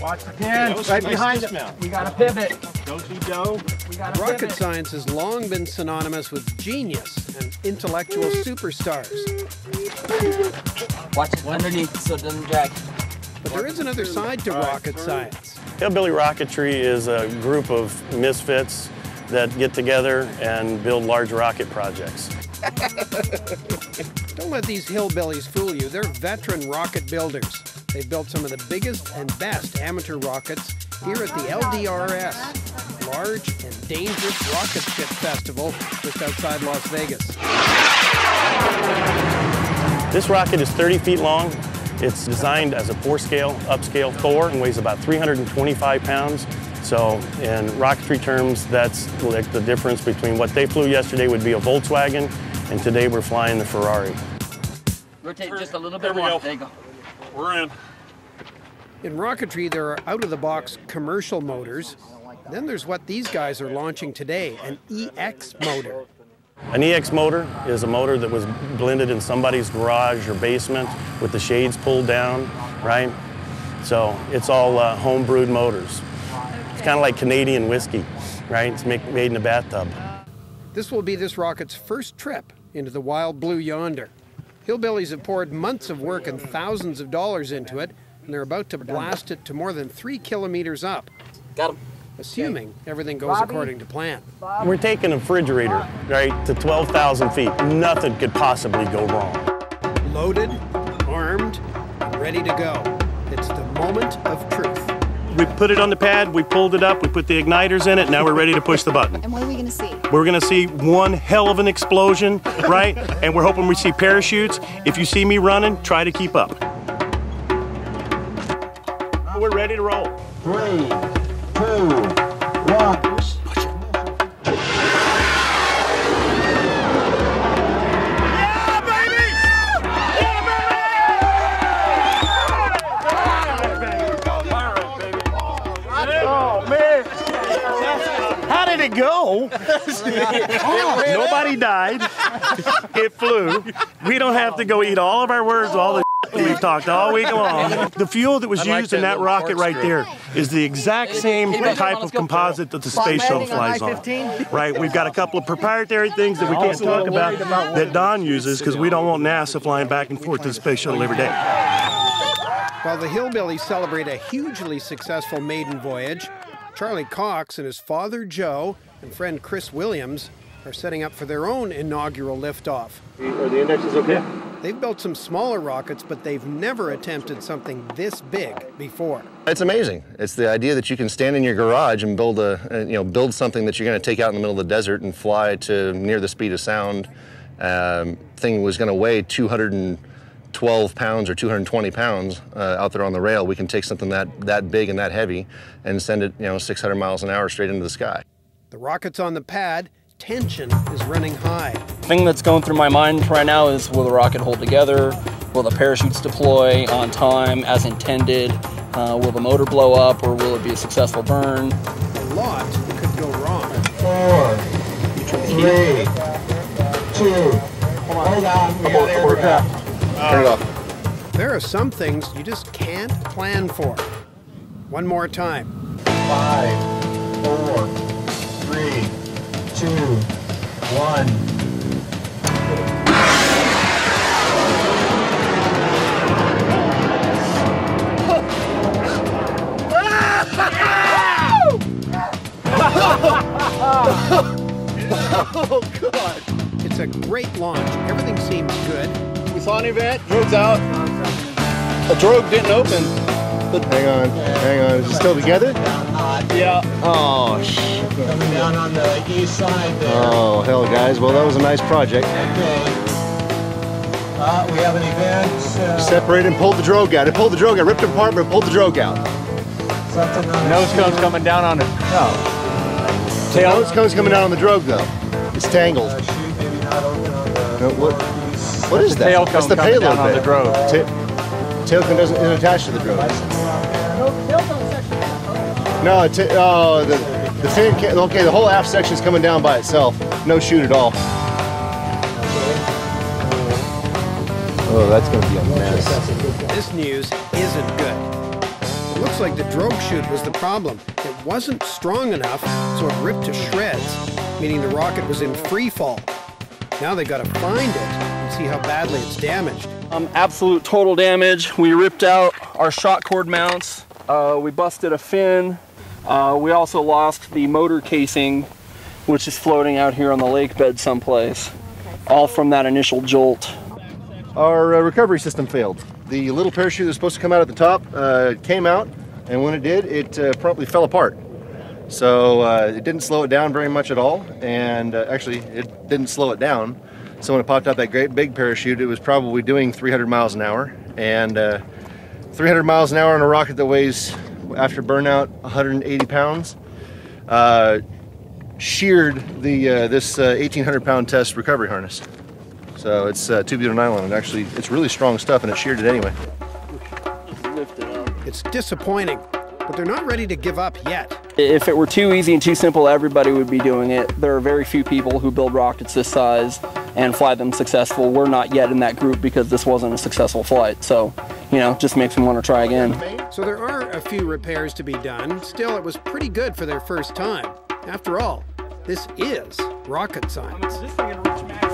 Watch the pin. Right behind it. We got to pivot. Don't you go. Rocket science has long been synonymous with genius and intellectual superstars. Watch it underneath so it doesn't drag. But there is another side to rocket science. Hillbilly Rocketry is a group of misfits that get together and build large rocket projects. Don't let these hillbillies fool you. They're veteran rocket builders. They've built some of the biggest and best amateur rockets here at the LDRS, large and dangerous rocket ship festival just outside Las Vegas. This rocket is 30 feet long. It's designed as a 4-scale, upscale Thor and weighs about 325 pounds. So in rocketry terms, that's like the difference between what they flew yesterday would be a Volkswagen, and today we're flying the Ferrari. Rotate just a little bit more. There you go. We're in. In rocketry, there are out-of-the-box commercial motors. Then there's what these guys are launching today, an EX motor. An EX motor is a motor that was blended in somebody's garage or basement with the shades pulled down, right? So it's all home-brewed motors. It's kind of like Canadian whiskey, right? It's made in a bathtub. This will be this rocket's first trip into the wild blue yonder. Hillbillies have poured months of work and thousands of dollars into it, and they're about to blast it to more than 3 kilometers up. Got him. Assuming everything goes according to plan. We're taking a refrigerator, right, to 12,000 feet. Nothing could possibly go wrong. Loaded, armed, and ready to go. It's the moment of truth. We put it on the pad, we pulled it up, we put the igniters in it, now we're ready to push the button. And what are we going to see? We're going to see one hell of an explosion, right? And we're hoping we see parachutes. If you see me running, try to keep up. We're ready to roll. 3, 2, 1. Push it. How did it go? Nobody died. It flew. We don't have to go eat all of our words, all the we've talked all week long. The fuel that was used in that rocket right there is the exact same type of composite that the space shuttle flies on. Right? We've got a couple of proprietary things that we can't talk about that Don uses because we don't want NASA flying back and forth to the space shuttle every day. While the hillbillies celebrate a hugely successful maiden voyage, Charlie Cox and his father Joe and friend Chris Williams are setting up for their own inaugural liftoff. Are the indexes okay? They've built some smaller rockets, but they've never attempted something this big before. It's amazing. It's the idea that you can stand in your garage and build build something that you're going to take out in the middle of the desert and fly to near the speed of sound. Thing was going to weigh 212 pounds or 220 pounds out there on the rail. We can take something that big and that heavy and send it 600 miles an hour straight into the sky. The rocket's on the pad. Tension is running high. The thing that's going through my mind right now is, will the rocket hold together? Will the parachutes deploy on time as intended? Will the motor blow up, or will it be a successful burn? A lot could go wrong. 4, 3, 2. Hold on. We got aircraft. Turn it off. There are some things you just can't plan for. One more time. 5, 4, 3, 2, 1. Oh, God. It's a great launch. Everything seems good. We saw an event, drogue's out. The drogue didn't open. Hang on. Is it still together? Yeah. Oh, shit. Coming down on the east side there. Oh, hell, guys. Well, that was a nice project. Okay. We have an event. Separated and pulled the drogue out. It pulled the drogue out. Ripped it apart, but it pulled the drogue out. Something on Nose cone's coming down on it. No. Nose cone's coming down on the drogue, though. It's tangled. Shoot, maybe not open on the No, what is that? Tail That's cone the coming payload down on bit. the drogue. Tail cone isn't attached to the drogue. No, the fin can't, okay, the whole aft section is coming down by itself. No chute at all. Oh, that's going to be a mess. This news isn't good. The Looks like the drogue chute was the problem. It wasn't strong enough, so it ripped to shreds, meaning the rocket was in free fall. Now they got to find it and see how badly it's damaged. Absolute total damage. We ripped out our shot cord mounts. We busted a fin. We also lost the motor casing, which is floating out here on the lake bed someplace. All from that initial jolt. Our recovery system failed. The little parachute that was supposed to come out at the top came out, and when it did, it promptly fell apart. So it didn't slow it down very much at all, and actually it didn't slow it down. So when it popped out that great big parachute, it was probably doing 300 miles an hour, and 300 miles an hour on a rocket that weighs, after burnout, 180 pounds, sheared this 1,800 pound test recovery harness. So it's tubular nylon, and actually it's really strong stuff, and it sheared it anyway. Lift it up. It's disappointing, but they're not ready to give up yet. If it were too easy and too simple, everybody would be doing it. There are very few people who build rockets this size and fly them successful. We're not yet in that group because this wasn't a successful flight. So, you know, just makes me want to try again. So there are a few repairs to be done. Still, it was pretty good for their first time. After all, this is rocket science. This thing gonna reach max